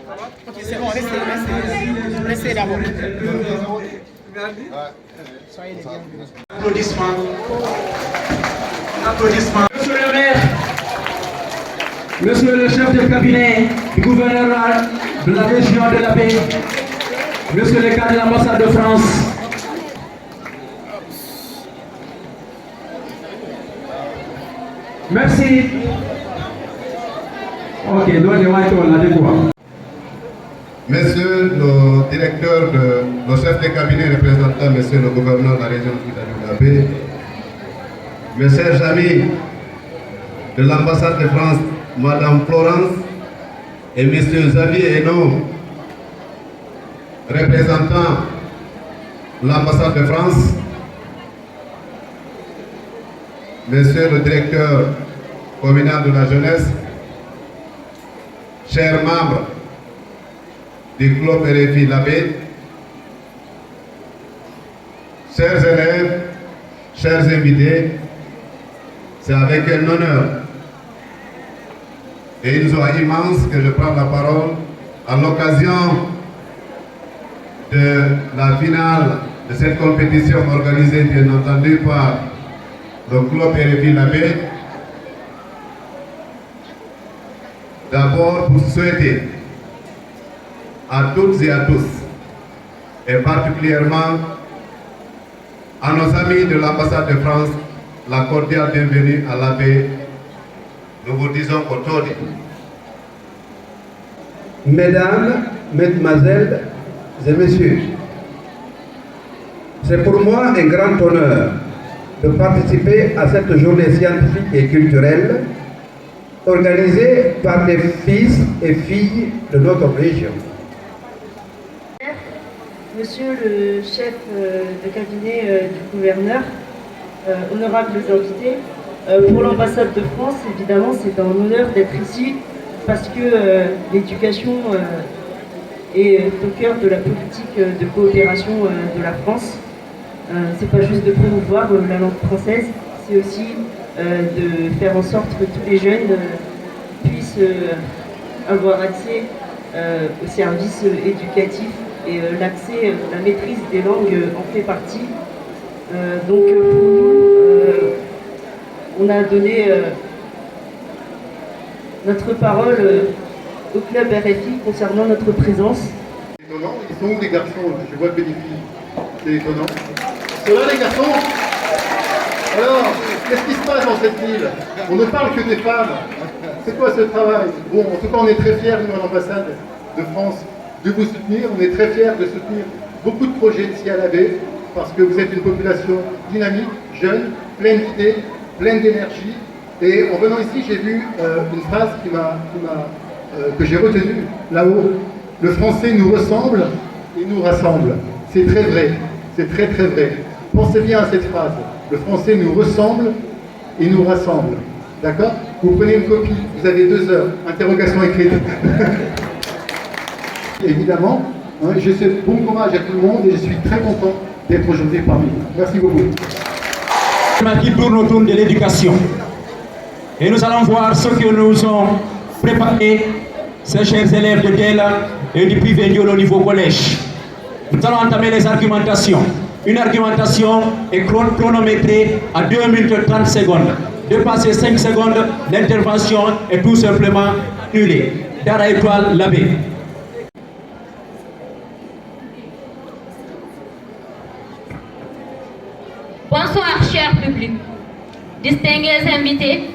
Ok, c'est bon, restez d'abord. Soyez les bienvenus. Applaudissements. Applaudissements. Monsieur le maire, monsieur le chef de cabinet du gouverneur de la région de la Paix, monsieur le cadre de l'ambassade de France, merci. Ok, Monsieur le directeur, le chef de cabinet représentant monsieur le gouverneur de la région de la Paix, mes chers amis de l'ambassade de France, Madame Florence et Monsieur Xavier Hainaut, représentant l'ambassade de France, Monsieur le directeur communal de la jeunesse, chers membres du club RFI Labé, chers élèves, chers invités, c'est avec un honneur et une joie immense que je prends la parole à l'occasion de la finale de cette compétition organisée bien entendu par le club RFI Labé. D'abord pour souhaiter à toutes et à tous, et particulièrement à nos amis de l'ambassade de France, la cordiale bienvenue à la paix. Nous vous disons aujourd'hui. Mesdames, Mesdemoiselles et Messieurs, c'est pour moi un grand honneur de participer à cette journée scientifique et culturelle organisée par les fils et filles de notre région. Monsieur le chef de cabinet du gouverneur, honorables invités, pour l'ambassade de France, évidemment, c'est un honneur d'être ici parce que l'éducation est au cœur de la politique de coopération de la France. C'est pas juste de promouvoir la langue française, c'est aussi de faire en sorte que tous les jeunes puissent avoir accès aux services éducatifs et l'accès, la maîtrise des langues en fait partie. Donc pour nous, on a donné notre parole au club RFI concernant notre présence. C'est étonnant, ils sont où les garçons? Je vois que des filles. C'est étonnant. Ils sont là les garçons? Alors, qu'est-ce qui se passe dans cette ville? On ne parle que des femmes. C'est quoi ce travail? Bon, en tout cas, on est très fiers, nous, à l'ambassade de France, de vous soutenir. On est très fiers de soutenir beaucoup de projets ici à la baie, parce que vous êtes une population dynamique, jeune, pleine d'idées, pleine d'énergie. Et en venant ici, j'ai vu une phrase que j'ai retenue là-haut. Le français nous ressemble et nous rassemble. C'est très vrai, c'est très très vrai. Pensez bien à cette phrase. Le français nous ressemble et nous rassemble. D'accord? Vous prenez une copie, vous avez 2 heures, interrogation écrite. Évidemment, hein, je souhaite bon courage à tout le monde et je suis très content d'être aujourd'hui parmi vous. Merci beaucoup. Qui tourne autour de l'éducation. Et nous allons voir ce que nous ont préparé ces chers élèves de DEL et du privé au niveau collège. Nous allons entamer les argumentations. Une argumentation est chronométrée à 2 minutes 30 secondes. Dépasser 5 secondes, l'intervention est tout simplement annulée. Dara Étoile Labé. Bonsoir, cher public, distingués invités,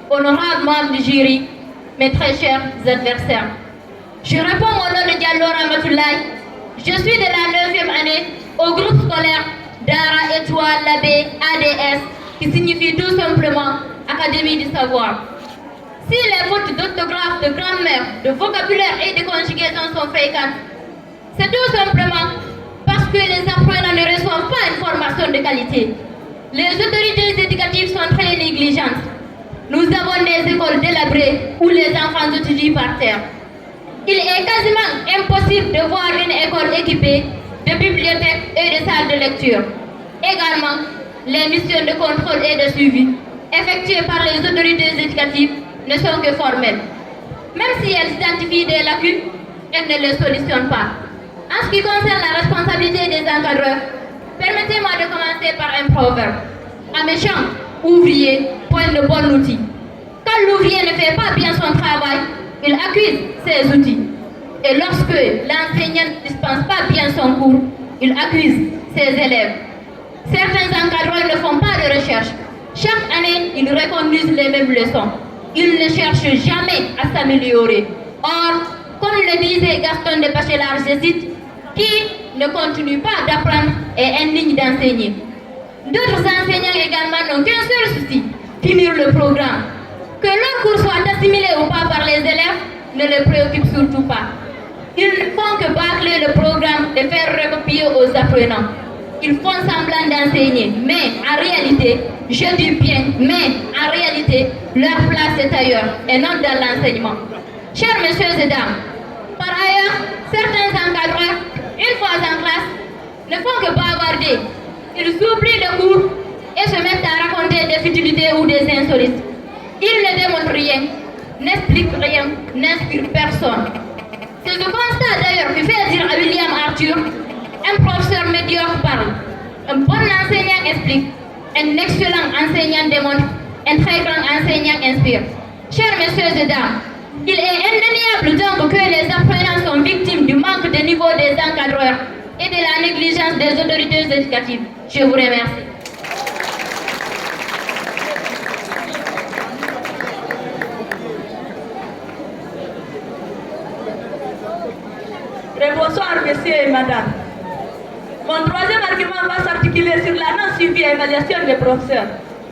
honorables membres du jury, mes très chers adversaires. Je réponds au nom de Diallo Ramatoulaye. Je suis de la 9e année au groupe scolaire Dara Étoile Labé ADS, qui signifie tout simplement Académie du Savoir. Si les fautes d'orthographe, de grammaire, de vocabulaire et de conjugaison sont fréquentes, c'est tout simplement parce que les apprenants ne reçoivent pas une formation de qualité. Les autorités éducatives sont très négligentes. Nous avons des écoles délabrées où les enfants étudient par terre. Il est quasiment impossible de voir une école équipée de bibliothèques et de salles de lecture. Également, les missions de contrôle et de suivi effectuées par les autorités éducatives ne sont que formelles. Même si elles identifient des lacunes, elle ne le solutionne pas. En ce qui concerne la responsabilité des encadreurs, permettez-moi de commencer par un proverbe. Un méchant ouvrier pointe le bon outil. Quand l'ouvrier ne fait pas bien son travail, il accuse ses outils. Et lorsque l'enseignant ne dispense pas bien son cours, il accuse ses élèves. Certains encadreurs ne font pas de recherche. Chaque année, ils reconduisent les mêmes leçons. Ils ne cherchent jamais à s'améliorer. Or, comme le disait Gaston de Bachelard, je cite, qui ne continue pas d'apprendre est indigne d'enseigner. D'autres enseignants également n'ont qu'un seul souci, finir le programme. Que leur cours soit assimilé ou pas par les élèves ne les préoccupe surtout pas. Ils ne font que bâcler le programme et faire recopier aux apprenants. Ils font semblant d'enseigner, mais en réalité, je dis bien, mais en réalité, leur place est ailleurs et non dans l'enseignement. Chers messieurs et dames, par ailleurs, certains encadreurs, une fois en classe, ne font que bavarder. Ils oublient le cours et se mettent à raconter des futilités ou des insolites. Ils ne démontrent rien, n'expliquent rien, n'inspirent personne. C'est ce constat d'ailleurs qui fait dire à William Arthur, un professeur médiocre parle, un bon enseignant explique, un excellent enseignant démontre, un très grand enseignant inspire. Chers messieurs et dames, il est indéniable donc que les apprenants sont victimes du manque de niveau des encadreurs et de la négligence des autorités éducatives. Je vous remercie. Bonsoir, messieurs et madame. Mon troisième argument va s'articuler sur la non-suivi et évaluation des professeurs.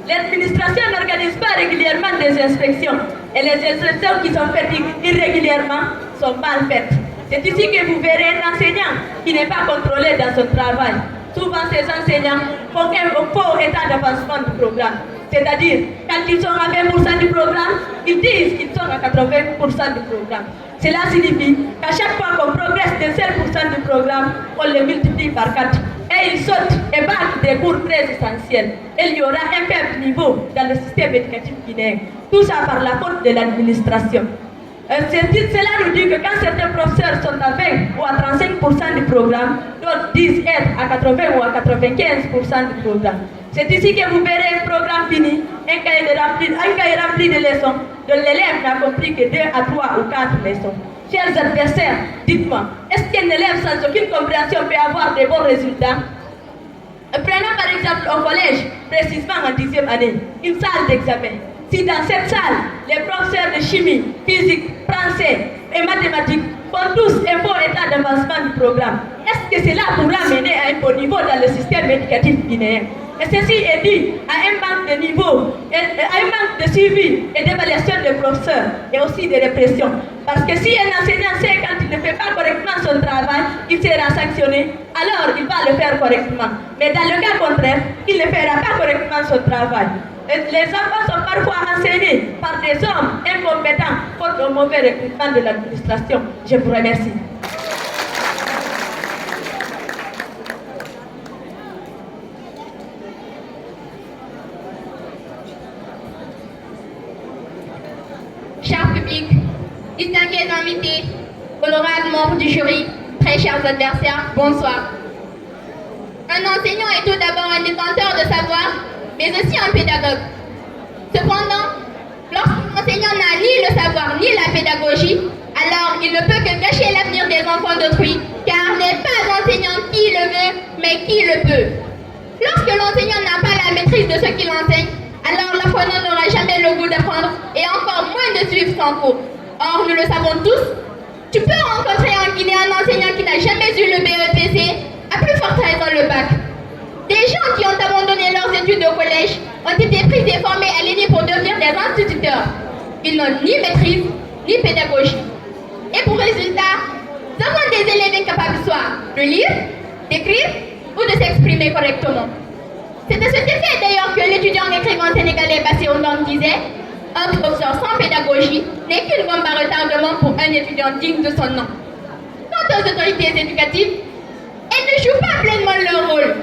L'administration n'organise pas régulièrement des inspections et les inspections qui sont faites irrégulièrement sont mal faites. C'est ici que vous verrez un enseignant qui n'est pas contrôlé dans son travail. Souvent, ces enseignants font un faux état d'avancement du programme. C'est-à-dire, quand ils sont à 20% du programme, ils disent qu'ils sont à 80% du programme. Cela signifie qu'à chaque fois qu'on progresse de 5% du programme, on le multiplie par 4. Et ils sautent et battent des cours très essentiels. Et il y aura un faible niveau dans le système éducatif guinéen. Tout ça par la faute de l'administration. Cela nous dit que quand certains professeurs sont à 20 ou à 35% du programme, d'autres disent être à 80 ou à 95% du programme. C'est ici que vous verrez un programme fini, un cahier rempli de leçons, dont l'élève n'a compris que 2 à 3 ou 4 leçons. Chers adversaires, dites-moi, est-ce qu'un élève sans aucune compréhension peut avoir de bons résultats? Prenons par exemple au collège, précisément en 10e année, une salle d'examen. Si dans cette salle, les professeurs de chimie, physique, français et mathématiques font tous un faux état d'avancement du programme, est-ce que cela pourra mener à un bon niveau dans le système éducatif guinéen? Et ceci est dû à un manque de niveau, à un manque de suivi et d'évaluation des professeurs et aussi de répression. Parce que si un enseignant sait quand il ne fait pas correctement son travail, il sera sanctionné, alors il va le faire correctement. Mais dans le cas contraire, il ne fera pas correctement son travail. Les enfants sont parfois enseignés par des hommes incompétents faute au mauvais recrutement de l'administration. Je vous remercie. Cher public, distingués invités, honorables membres du jury, très chers adversaires, bonsoir. Un enseignant est tout d'abord un détenteur de savoir, mais aussi un pédagogue. Cependant, lorsqu'un enseignant n'a ni le savoir ni la pédagogie, alors il ne peut que gâcher l'avenir des enfants d'autrui, car n'est pas l'enseignant qui le veut, mais qui le peut. Lorsque l'enseignant n'a pas la maîtrise de ce qu'il enseigne, alors l'apprenant n'aura jamais le goût d'apprendre et encore moins de suivre son cours. Or, nous le savons tous, tu peux rencontrer en Guinée un enseignant qui n'a jamais eu le BEPC, à plus forte raison le bac. Des gens qui ont abandonné leurs études au collège ont été pris et formés à l'ENI pour devenir des instituteurs. Ils n'ont ni maîtrise, ni pédagogie. Et pour résultat, nous avons des élèves incapables soit de lire, d'écrire ou de s'exprimer correctement. C'est de cet effet d'ailleurs que l'étudiant écrivain sénégalais Bassirou Ngom disait « Un professeur sans pédagogie n'est qu'une bombe à retardement pour un étudiant digne de son nom ». Quant aux autorités éducatives, elles ne jouent pas pleinement leur rôle.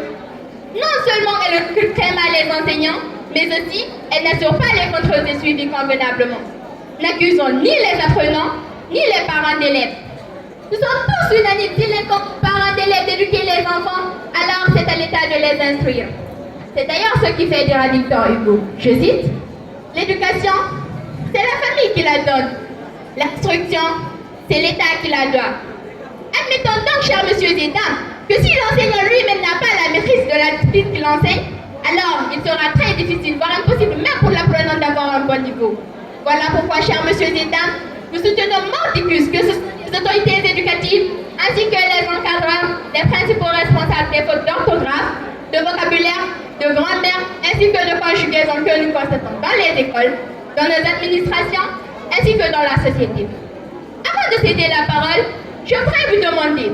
Non seulement elles recrutent très mal les enseignants, mais aussi elles n'assurent pas les contrôles de suivi convenablement. N'accusons ni les apprenants, ni les parents d'élèves. Nous sommes tous unanimes, s'il est comme parents d'élèves d'éduquer les enfants, alors c'est à l'État de les instruire. C'est d'ailleurs ce qui fait dire à Victor Hugo, je cite, « L'éducation, c'est la famille qui la donne. L'instruction, c'est l'État qui la doit. » Admettons donc, chers messieurs et dames, que si l'enseignant lui-même n'a pas la maîtrise de la discipline qu'il enseigne, alors il sera très difficile, voire impossible même pour l'apprenant d'avoir un bon niveau. Voilà pourquoi, chers messieurs et dames, nous soutenons mordicus que ce sont les autorités éducatives ainsi que les encadreurs, les principaux responsables des fautes d'orthographe, de vocabulaire, de grammaire ainsi que de conjugaison que nous constatons dans les écoles, dans nos administrations ainsi que dans la société. Avant de céder la parole, je voudrais vous demander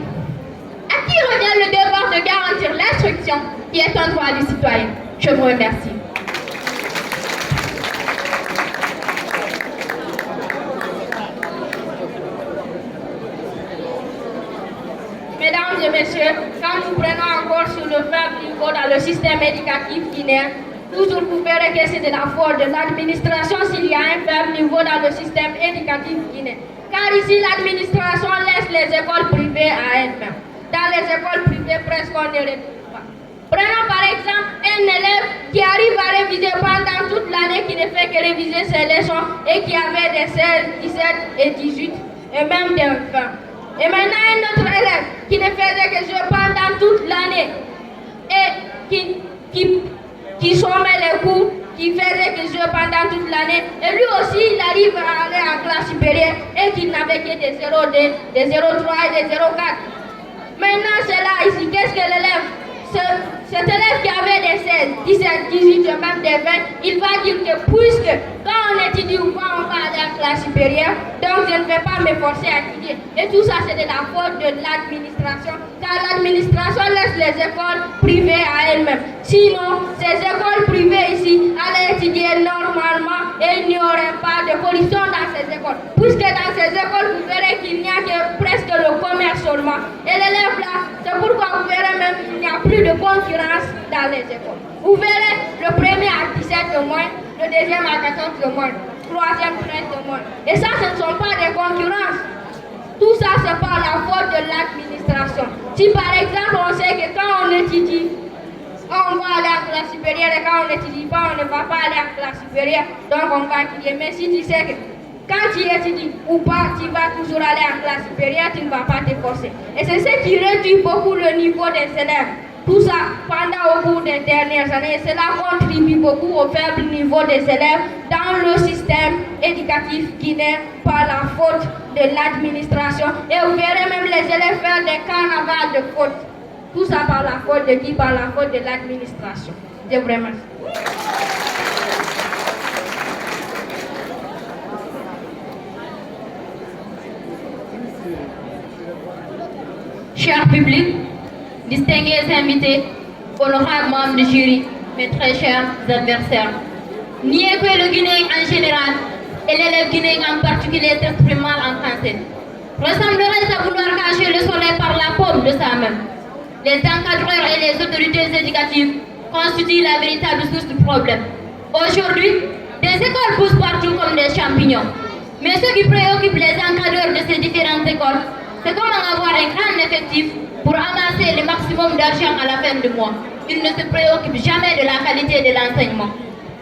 à qui revient le devoir de garantir l'instruction qui est un droit du citoyen. Je vous remercie. Mesdames et messieurs, quand nous prenons encore sur le faible niveau dans le système éducatif guinéen, toujours vous verrez que c'est de la faute de l'administration s'il y a un faible niveau dans le système éducatif guinéen. Car ici, l'administration laisse les écoles privées à elles-mêmes. Dans les écoles privées, presque on ne les trouve pas. Prenons par exemple un élève qui arrive à réviser pendant toute l'année, qui ne fait que réviser ses leçons et qui avait des 16, 17 et 18 et même des 20. Et maintenant un autre élève qui ne faisait que jouer pendant toute l'année et qui sommait les cours, qui faisait que jouer pendant toute l'année, et lui aussi il arrive à aller en classe supérieure et qui n'avait que des 0,2, des 0,3 et des 0,4. Maintenant c'est là ici, qu'est-ce que l'élève, cet élève qui avait des 16, 17, 18 et même des 20, il va dire que puisque quand on étudie ou quand on va aller en classe supérieure, donc je ne vais pas m'efforcer à étudier. Et tout ça c'est de la faute de l'administration, car l'administration laisse les écoles privées à elles-mêmes. Sinon, ces écoles privées ici allaient étudier normalement et il n'y aurait pas de pollution dans ces écoles. Puisque dans ces écoles, vous verrez qu'il n'y a que presque le commerce seulement. Et l'élève là, c'est pourquoi vous verrez même qu'il n'y a plus de concurrence dans les écoles. Vous verrez le premier à 17 de moins, le deuxième à 14 de moins, le troisième 13 de moins. Et ça, ce ne sont pas des concurrences. Tout ça, c'est par la faute de l'administration. Si par exemple, on sait que quand on étudie, on va aller en classe supérieure et quand on n'étudie pas, on ne va pas aller en classe supérieure, donc on va étudier. Mais si tu sais que quand tu étudies ou pas, tu vas toujours aller en classe supérieure, tu ne vas pas te forcer. Et c'est ce qui réduit beaucoup le niveau des élèves. Tout ça, pendant au cours des dernières années, cela contribue beaucoup au faible niveau des élèves dans le système éducatif guinéen par la faute de l'administration. Et vous verrez même les élèves faire des carnavals de faute. Tout ça par la faute de qui? Par la faute de l'administration. Je vous remercie. Cher public, distingués invités, honorables membres du jury, mes très chers adversaires, nier que le Guinéen en général et l'élève guinéen en particulier s'exprime mal en français ressemblerait à vouloir cacher le soleil par la paume de sa main. Les encadreurs et les autorités éducatives constituent la véritable source du problème. Aujourd'hui, des écoles poussent partout comme des champignons. Mais ce qui préoccupe les encadreurs de ces différentes écoles, c'est comment avoir un grand effectif pour amasser le maximum d'argent à la fin du mois. Ils ne se préoccupent jamais de la qualité de l'enseignement.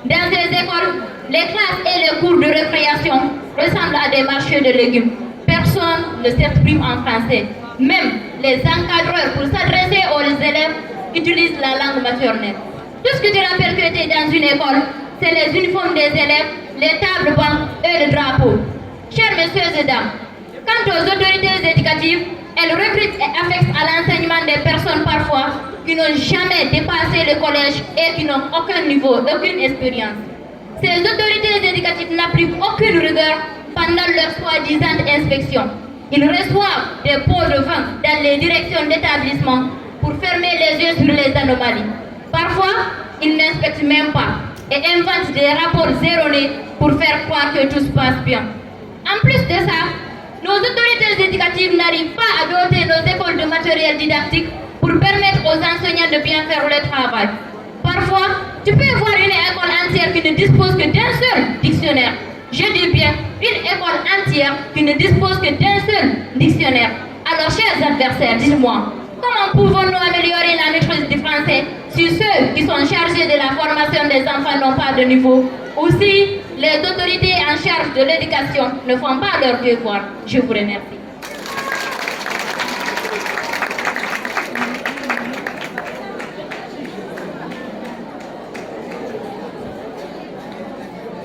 Dans ces écoles, les classes et les cours de récréation ressemblent à des marchés de légumes. Personne ne s'exprime en français. Même les encadreurs, pour s'adresser aux élèves, utilisent la langue maternelle. Tout ce que tu as perpétué dans une école, c'est les uniformes des élèves, les tables bancs et le drapeau. Chers messieurs et dames, quant aux autorités éducatives, elles recrutent et affectent à l'enseignement des personnes parfois qui n'ont jamais dépassé le collège et qui n'ont aucun niveau, aucune expérience. Ces autorités éducatives n'appliquent aucune rigueur pendant leur soi-disant inspection. Ils reçoivent des pots de vin dans les directions d'établissement pour fermer les yeux sur les anomalies. Parfois, ils n'inspectent même pas et inventent des rapports erronés pour faire croire que tout se passe bien. En plus de ça, nos autorités éducatives n'arrivent pas à doter nos écoles de matériel didactique pour permettre aux enseignants de bien faire leur travail. Parfois, tu peux voir une école entière qui ne dispose que d'un seul dictionnaire. Je dis bien une école entière qui ne dispose que d'un seul dictionnaire, Alors, chers adversaires, dites-moi, comment pouvons-nous améliorer la maîtrise du français si ceux qui sont chargés de la formation des enfants n'ont pas de niveau, ou si les autorités en charge de l'éducation ne font pas leur devoir? Je vous remercie.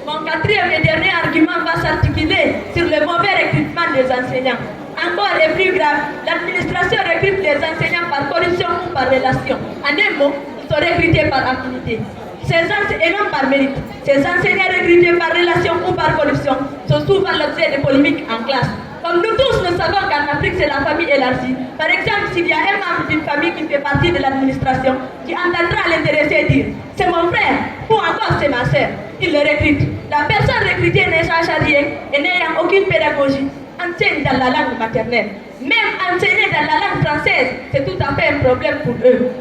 Mon quatrième et dernier argument va s'articuler sur le mauvais recrutement des enseignants. Encore et plus grave, l'administration recrute les enseignants par corruption ou par relation. En un mot, ils sont recrutés par affinité. Et non par mérite. Ces enseignants recrutés par relation ou par corruption sont souvent l'objet de polémiques en classe. Comme nous tous, nous savons qu'en Afrique, c'est la famille élargie. Par exemple, s'il y a un membre d'une famille qui fait partie de l'administration, qui entendra l'intéresser dire « c'est mon frère » ou encore « c'est ma soeur », il le recrute. La personne recrutée n'est pas chargée et n'ayant aucune pédagogie, enseigne dans la langue maternelle. Même enseigner dans la langue française, c'est tout à fait un problème pour eux.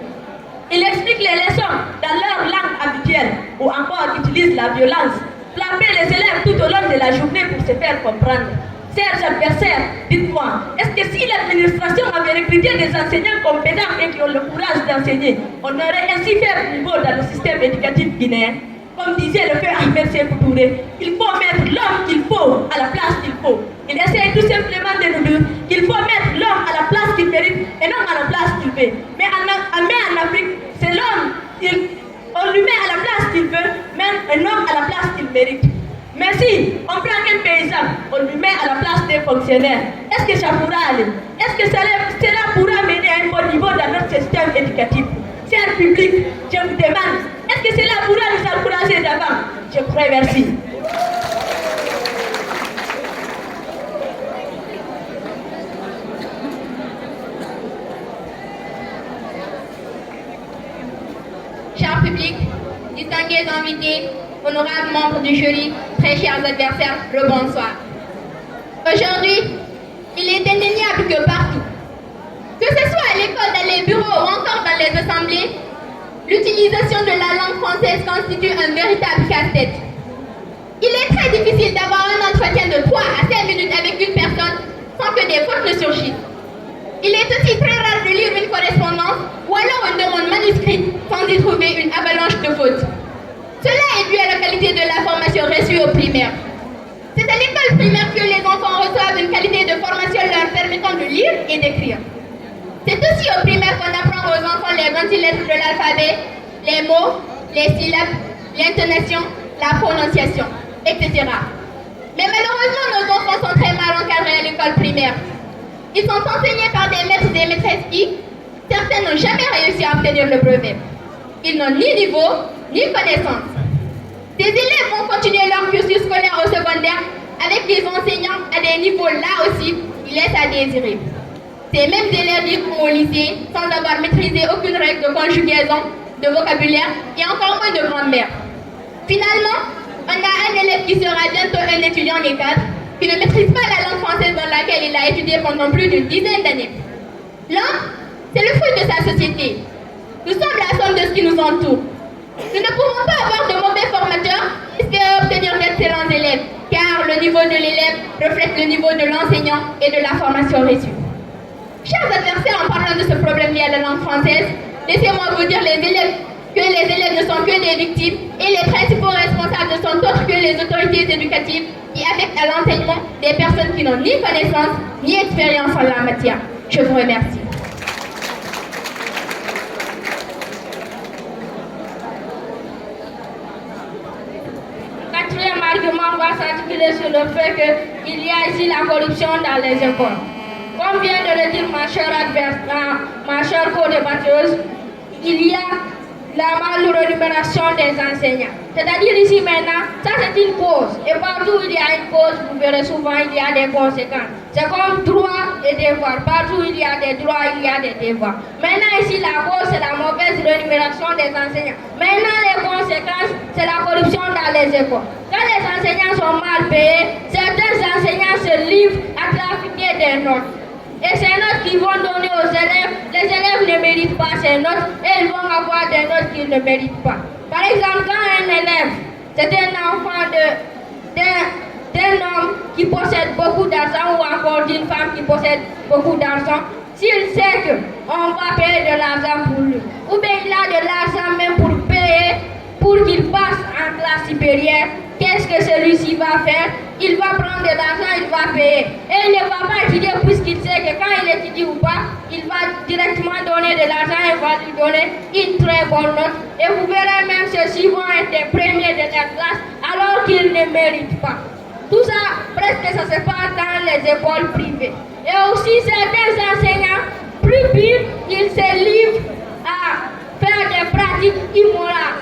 Ils expliquent les leçons dans leur langue habituelle ou encore utilisent la violence, frapper les élèves tout au long de la journée pour se faire comprendre. Chers adversaires, dites-moi, est-ce que si l'administration avait recruté des enseignants compétents et qui ont le courage d'enseigner, on aurait ainsi fait un niveau dans le système éducatif guinéen? Comme disait le feu Ahmed Sékou Touré, il faut mettre l'homme qu'il faut à la place qu'il faut. Il essaie tout simplement de nous dire qu'il faut mettre l'homme à la place qu'il mérite et non à la place qu'il veut. Mais en Afrique, c'est l'homme, on lui met à la place qu'il veut, même un homme à la place qu'il mérite. Mais si on prend un paysan, on lui met à la place des fonctionnaires, est-ce que ça pourra aller? Est-ce que cela pourra mener à un bon niveau dans notre système éducatif? Cher public, je vous demande, est-ce que cela pourra nous encourager d'avant? Je vous remercie. Cher public, distingués invités, honorables membres du jury, très chers adversaires, le bonsoir. Aujourd'hui, il est indéniable que partout, que ce soit à l'école, dans les bureaux ou encore dans les assemblées, l'utilisation de la langue française constitue un véritable casse-tête. Il est très difficile d'avoir un entretien de 3 à 5 minutes avec une personne sans que des fautes ne surgissent. Il est aussi très rare de lire une correspondance ou alors une demande manuscrite sans y trouver une avalanche de fautes. Cela est dû à la qualité de la formation reçue au primaire. C'est à l'école primaire que les enfants reçoivent une qualité de formation leur permettant de lire et d'écrire. C'est aussi au primaire qu'on apprend aux enfants les 26 lettres de l'alphabet, les mots, les syllabes, l'intonation, la prononciation, etc. Mais malheureusement, nos enfants sont très mal encadrés à l'école primaire. Ils sont enseignés par des maîtres et maîtresses qui, certains n'ont jamais réussi à obtenir le brevet. Ils n'ont ni niveau, ni connaissance. Ces élèves vont continuer leur cursus scolaire au secondaire avec des enseignants à des niveaux là aussi qui laissent à désirer. Ces mêmes élèves iront au lycée sans avoir maîtrisé aucune règle de conjugaison, de vocabulaire et encore moins de grammaire. Finalement, on a un élève qui sera bientôt un étudiant des cadres qui ne maîtrise pas la langue française dans laquelle il a étudié pendant plus d'une dizaine d'années. L'homme, c'est le fruit de sa société. Nous sommes la somme de ce qui nous entoure. Nous ne pouvons pas avoir de mauvais formateurs et espérer obtenir d'excellents élèves, car le niveau de l'élève reflète le niveau de l'enseignant et de la formation reçue. Chers adversaires, en parlant de ce problème lié à la langue française, laissez-moi vous dire que les élèves ne sont que des victimes et les principaux responsables ne sont autres que les autorités éducatives qui affectent à l'enseignement des personnes qui n'ont ni connaissance ni expérience en la matière. Je vous remercie. Quatrième argument va s'articuler sur le fait qu'il y a ici la corruption dans les écoles. Comme vient de le dire ma chère co-débatteuse, il y a la mal-rémunération des enseignants. C'est-à-dire ici maintenant, ça c'est une cause. Et partout où il y a une cause, vous verrez souvent il y a des conséquences. C'est comme droit et devoir. Partout où il y a des droits, il y a des devoirs. Maintenant ici, la cause c'est la mauvaise rémunération des enseignants. Maintenant les conséquences, c'est la corruption dans les écoles. Quand les enseignants sont mal payés, certains enseignants se livrent à trafiquer des notes. Et ces notes qu'ils vont donner aux élèves, les élèves ne méritent pas ces notes et ils vont avoir des notes qu'ils ne méritent pas. Par exemple, quand un élève, c'est un enfant d'un homme qui possède beaucoup d'argent ou encore d'une femme qui possède beaucoup d'argent, s'il sait qu'on va payer de l'argent pour lui, ou bien il a de l'argent même pour payer, pour qu'il passe en classe supérieure, qu'est-ce que celui-ci va faire? Il va prendre de l'argent, il va payer. Et il ne va pas étudier puisqu'il sait que quand il étudie ou pas, il va directement donner de l'argent et va lui donner une très bonne note. Et vous verrez même ceux-ci vont être les premiers de leur classe alors qu'ils ne méritent pas. Tout ça, presque ça se passe dans les écoles privées. Et aussi certains enseignants, plus pires, ils se livrent à faire des pratiques immorales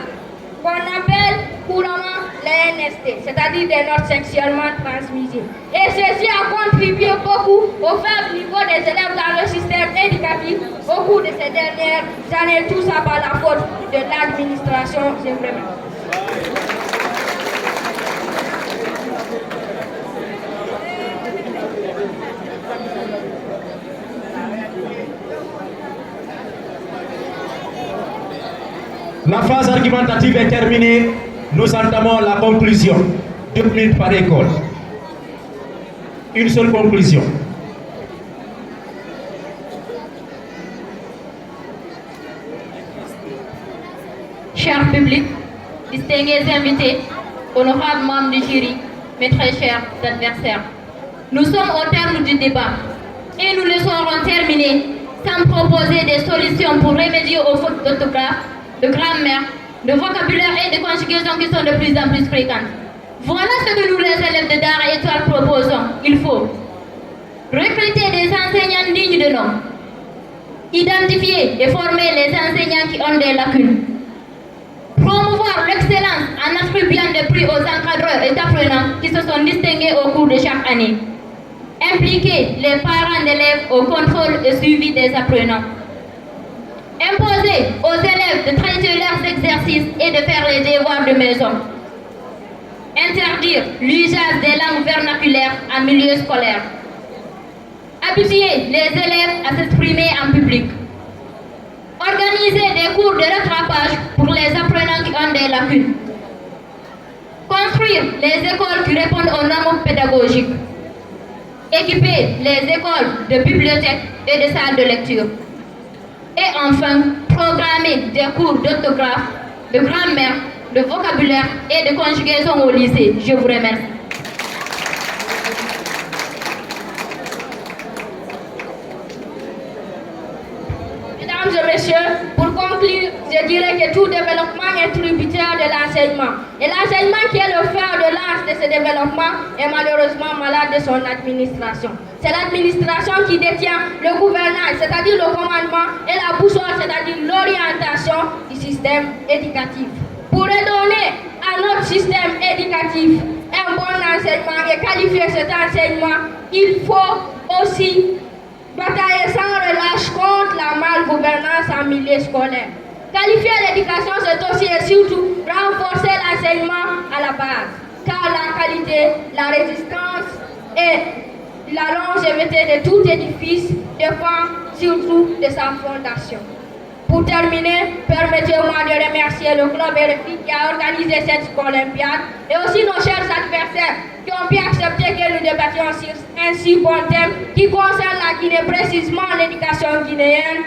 qu'on appelle couramment les NST, c'est-à-dire des notes sexuellement transmissibles. Et ceci a contribué beaucoup au faible niveau des élèves dans le système éducatif au cours de ces dernières années, tout ça par la faute de l'administration, simplement. La phase argumentative est terminée. Nous entamons la conclusion. 2 minutes par école. Une seule conclusion. Cher public, distingués invités, honorables membres du jury, mes très chers adversaires, nous sommes au terme du débat et nous ne serons terminés sans proposer des solutions pour remédier aux fautes d'orthographe, de grammaire, de vocabulaire et de conjugaison qui sont de plus en plus fréquentes. Voilà ce que nous, les élèves de Dara Étoile, proposons. Il faut recruter des enseignants dignes de nom, identifier et former les enseignants qui ont des lacunes, promouvoir l'excellence en attribuant des prix aux encadreurs et apprenants qui se sont distingués au cours de chaque année, impliquer les parents d'élèves au contrôle et suivi des apprenants, imposer aux élèves de traiter leurs exercices et de faire les devoirs de maison, interdire l'usage des langues vernaculaires en milieu scolaire, habituer les élèves à s'exprimer en public, organiser des cours de rattrapage pour les apprenants qui ont des lacunes, construire les écoles qui répondent aux normes pédagogiques, équiper les écoles de bibliothèques et de salles de lecture, et enfin programmer des cours d'orthographe, de grammaire, de vocabulaire et de conjugaison au lycée. Je vous remercie. Mesdames et messieurs, pour conclure, je dirais que tout développement est tributaire de l'enseignement. Et l'enseignement qui est le fer de lance de ce développement est malheureusement malade de son administration. C'est l'administration qui détient le gouvernance, c'est-à-dire le commandement, et la boussole, c'est-à-dire l'orientation du système éducatif. Pour redonner à notre système éducatif un bon enseignement et qualifier cet enseignement, il faut aussi batailler sans relâche contre la malgouvernance en milieu scolaire. Qualifier l'éducation, c'est aussi et surtout renforcer l'enseignement à la base, car la qualité, la résistance et la longévité de tout édifice dépend surtout de sa fondation. Pour terminer, permettez-moi de remercier le club RFI qui a organisé cette olympiade et aussi nos chers adversaires qui ont pu accepter que nous débattions sur un si bon thème qui concerne la Guinée, précisément l'éducation guinéenne,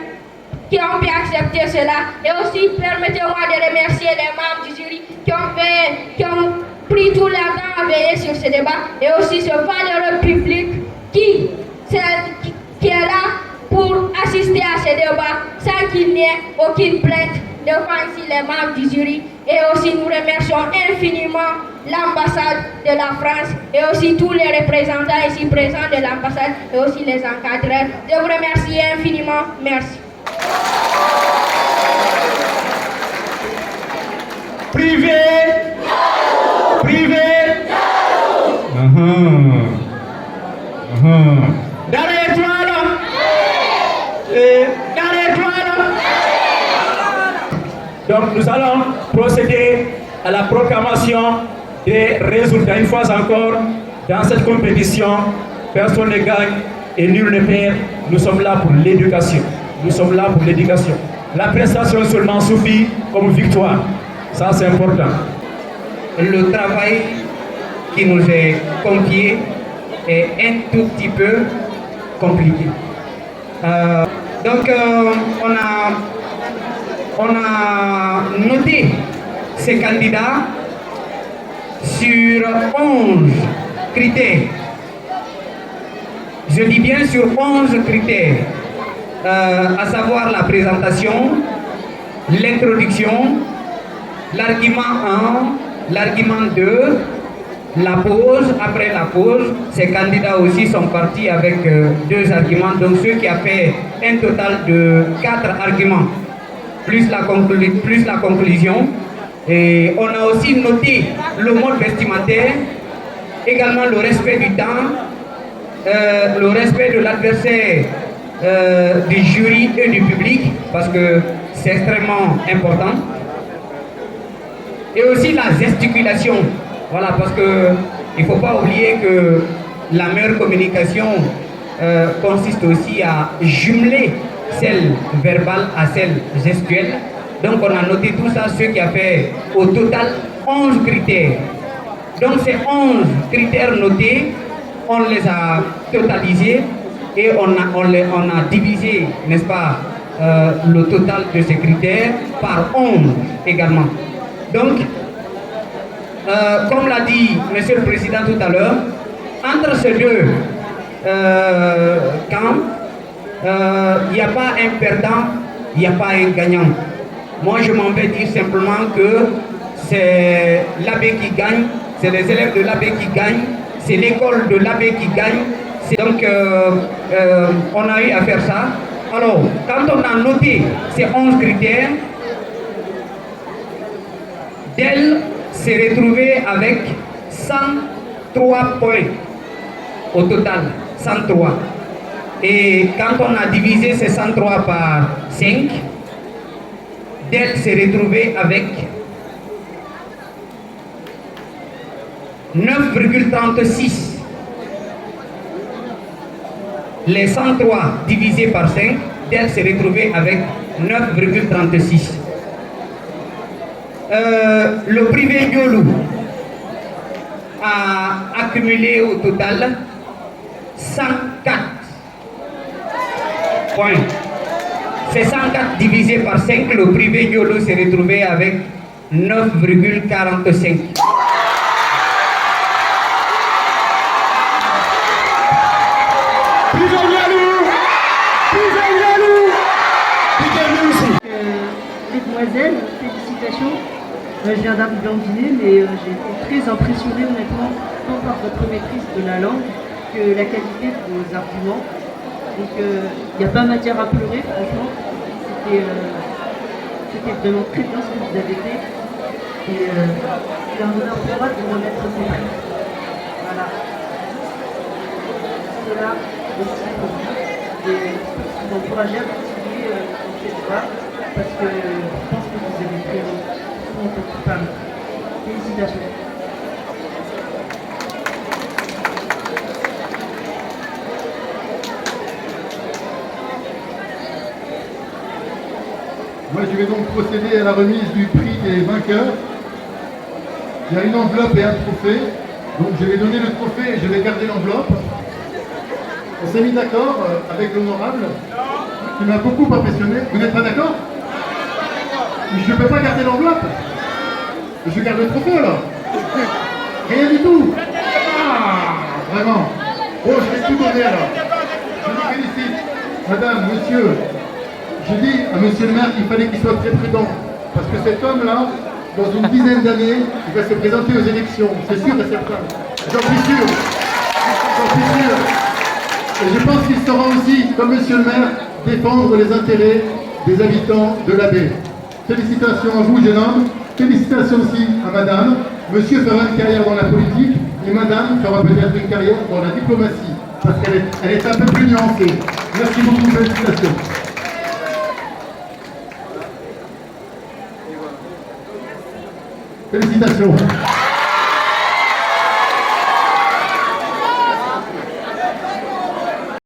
qui ont pu accepter cela. Et aussi, permettez-moi de remercier les membres du jury qui ont pris tout leur temps à veiller sur ce débat et aussi ce valeureux public qui est là pour assister à ce débat sans qu'il n'y ait aucune plainte devant ici les membres du jury. Et aussi nous remercions infiniment l'ambassade de la France et aussi tous les représentants ici présents de l'ambassade et aussi les encadreurs. Je vous remercie infiniment. Merci. Privé. Privé. Derrière toi là. Derrière toi là. Donc nous allons procéder à la proclamation des résultats. Une fois encore, dans cette compétition, personne ne gagne et nul ne perd. Nous sommes là pour l'éducation. Nous sommes là pour l'éducation. La prestation seulement suffit comme victoire. Ça, c'est important. Le travail qui nous est confiée est un tout petit peu compliquée. Donc on a noté ces candidats sur 11 critères. Je dis bien sur 11 critères, à savoir la présentation, l'introduction, l'argument 1, l'argument 2, la pause. Après la pause, ces candidats aussi sont partis avec 2 arguments, donc ce qui a fait un total de 4 arguments, plus la conclusion. Et on a aussi noté le mode vestimentaire, également le respect du temps, le respect de l'adversaire, du jury et du public, parce que c'est extrêmement important. Et aussi la gesticulation, voilà, parce qu'il ne faut pas oublier que la meilleure communication consiste aussi à jumeler celle verbale à celle gestuelle. Donc on a noté tout ça, ce qui a fait au total 11 critères. Donc ces 11 critères notés, on les a totalisés et on a divisé, n'est-ce pas, le total de ces critères par 11 également. Donc, comme l'a dit Monsieur le Président tout à l'heure, entre ces 2 camps, il n'y a pas un perdant, il n'y a pas un gagnant. Moi, je m'en vais dire simplement que c'est l'abbé qui gagne, c'est les élèves de l'abbé qui gagnent, c'est l'école de l'abbé qui gagne. Donc, on a eu à faire ça. Alors, quand on a noté ces 11 critères, Del s'est retrouvé avec 103 points au total, 103. Et quand on a divisé ces 103 par 5, Del s'est retrouvé avec 9,36. Les 103 divisé par 5, Del s'est retrouvé avec 9,36. Le privé Yolou a accumulé au total 104 points. C'est 104 divisé par 5, le privé Yolou s'est retrouvé avec 9,45. Mesdemoiselles, félicitations. Je viens d'arriver en Guinée, mais j'ai été très impressionnée honnêtement, tant par votre maîtrise de la langue que la qualité de vos arguments. Donc il n'y a pas matière à pleurer, franchement. C'était vraiment très bien ce que vous avez fait. Et c'est un honneur pour moi de vous remettre ces prix. Voilà. Cela aussi pour vous. Et vous encourager à continuer dans cette voie, parce que je pense que vous avez fait tout en toute femme. Félicitations. Moi, je vais donc procéder à la remise du prix des vainqueurs. Il y a une enveloppe et un trophée. Donc, je vais donner le trophée et je vais garder l'enveloppe. On s'est mis d'accord avec l'honorable, qui m'a beaucoup impressionné. Vous n'êtes pas d'accord? Je ne peux pas garder l'enveloppe. Je garde le trophée alors. Rien du tout. Ah, vraiment. Bon, je vais tout donner alors. Je vous félicite. Madame, monsieur, j'ai dit à monsieur le maire qu'il fallait qu'il soit très prudent. Parce que cet homme-là, dans une dizaine d'années, il va se présenter aux élections. C'est sûr et certain. J'en suis sûr. J'en suis sûr. Et je pense qu'il saura aussi, comme monsieur le maire, défendre les intérêts des habitants de la baie. Félicitations à vous, jeune homme. Félicitations aussi à madame. Monsieur fera une carrière dans la politique et madame fera peut-être une carrière dans la diplomatie. Parce qu'elle est un peu plus nuancée. Merci beaucoup, félicitations. Félicitations.